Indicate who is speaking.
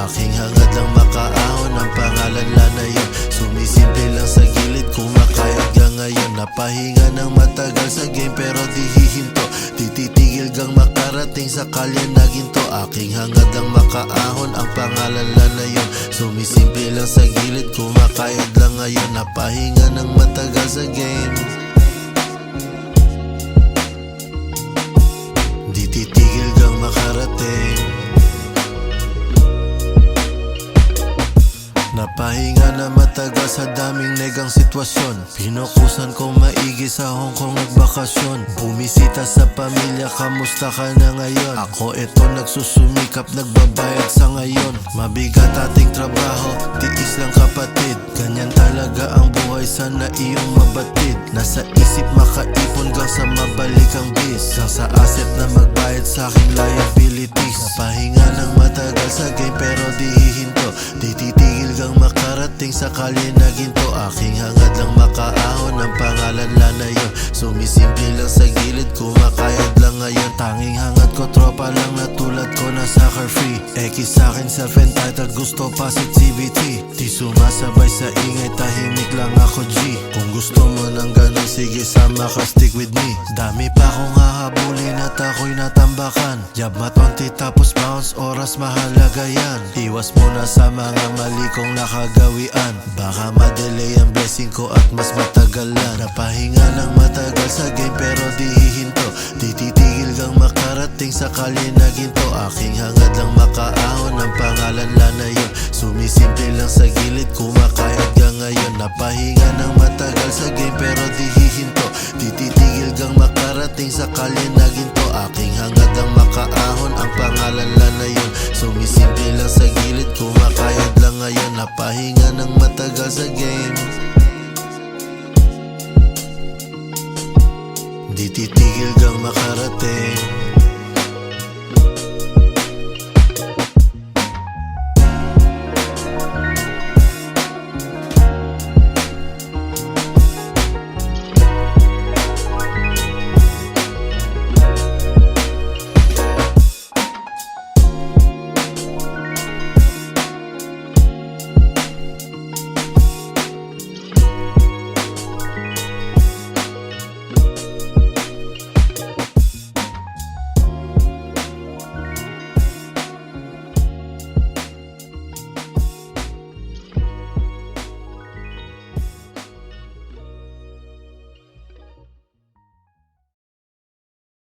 Speaker 1: Aking hangad lang makaahon ang pangalan lanayon. Sumisimple lang sa gilid, kumakayod ka ngayon. Napahinga ng matagal sa game pero di hihinto. Tititigil gang makarating sa kalye na ginto. Aking hangad lang makaahon ang pangalan lanayon. Sumisimple lang sa gilid, kumakayod lang ngayon. Napahinga ng matagal sa game. Di titigil gang makarating. Napahinga na matagal sa daming negang sitwasyon. Pinukusan ko maigi sa Hong Kong nagbakasyon. Bumisita sa pamilya, kamusta ka na ngayon? Ako eto nagsusumikap, nagbabayad sa ngayon. Mabigat ating trabaho, tiis lang kapatid. Ganyan talaga ang buhay, sana iyong mabatid. Nasa isip makaipon gang sa mabalik ang bis. Gang sa asset na magbayad sa aking liabilities. Napahinga ng matagal sa game pero di hihinto. Di titigil gang makarating sa kalye na ginto. Aking hangad lang makaahon ang pangalan lanayon. Sumisimple lang sa gilid, kumakayod lang ngayon. Tanging hangad ko tropa lang na tulad ko na soccer free. X sa'kin self-entitled, gusto positivity. Di sumasabay sa ingay, tahimik lang ako G. Kung gusto mo ng ganun, sige sama ka, stick with me. Dami pa kong hahabulin at ako'y natambakan. Job matonti tapos bounce, oras mahalaga yan. Iwas muna sa mga mali kong nakagawian. Baka madelay ang blessing ko at mas matagalan. Napahinga ng matagal sa game pero di hihinto. Di titigil gang makarating sa kalye na ginto. Aking hangad lang makaahon ang pangalan lanayon. Sumisimple lang sa gilid, kumakayod ka ngayon. Napahinga ng matagal sa game pero di hihinto. Di titigil gang makarating sa kalye na ginto. Aking hangad lang makaahon ang pangalan lanayon. Sumisimple lang sa gilid, kumakayod lang ngayon. Napahinga ng matagal sa game. Di titigil gang makarating.